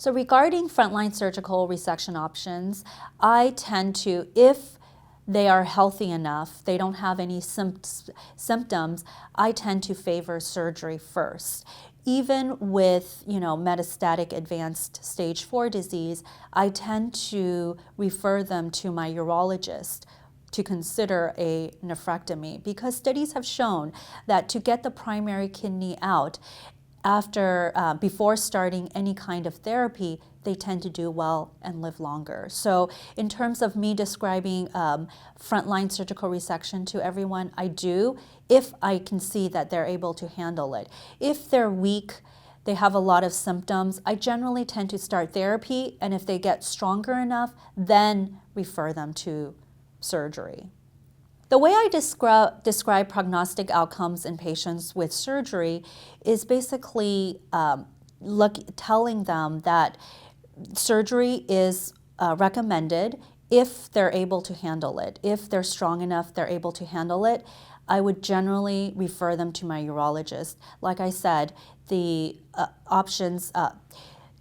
So regarding frontline surgical resection options, I tend to, if they are healthy enough, they don't have any symptoms, I tend to favor surgery first. Even with, metastatic advanced stage 4 disease, I tend to refer them to my urologist to consider a nephrectomy, because studies have shown that to get the primary kidney out before starting any kind of therapy, they tend to do well and live longer. So in terms of me describing frontline surgical resection to everyone, I do, if I can see that they're able to handle it. If they're weak, they have a lot of symptoms, I generally tend to start therapy, and if they get stronger enough, then refer them to surgery. The way I describe prognostic outcomes in patients with surgery is basically telling them that surgery is recommended if they're able to handle it. If they're strong enough, they're able to handle it, I would generally refer them to my urologist. Like I said, the options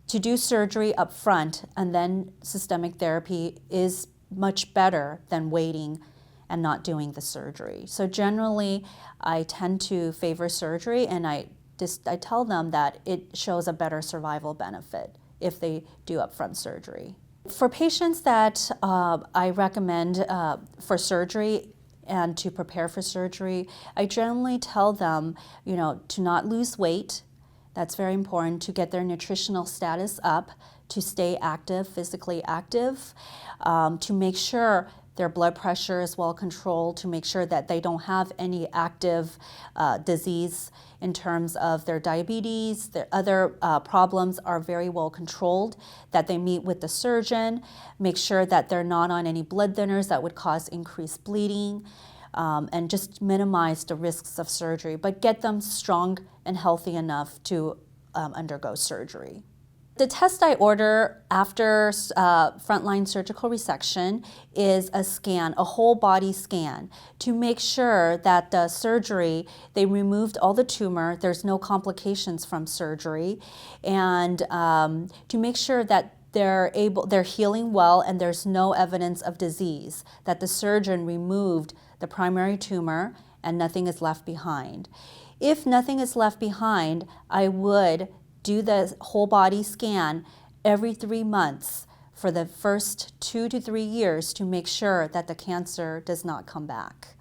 to do surgery up front and then systemic therapy is much better than waiting and not doing the surgery. So generally, I tend to favor surgery, and I tell them that it shows a better survival benefit if they do upfront surgery. For patients that I recommend for surgery and to prepare for surgery, I generally tell them, to not lose weight. That's very important, to get their nutritional status up, to stay active, physically active, to make sure their blood pressure is well controlled, to make sure that they don't have any active disease in terms of their diabetes. Their other problems are very well controlled, that they meet with the surgeon, make sure that they're not on any blood thinners that would cause increased bleeding, and just minimize the risks of surgery, but get them strong and healthy enough to undergo surgery. The test I order after frontline surgical resection is a scan, a whole body scan, to make sure that the surgery, they removed all the tumor, there's no complications from surgery, and to make sure that they're healing well and there's no evidence of disease, that the surgeon removed the primary tumor and nothing is left behind. If nothing is left behind, I would do the whole body scan every 3 months for the first 2 to 3 years to make sure that the cancer does not come back.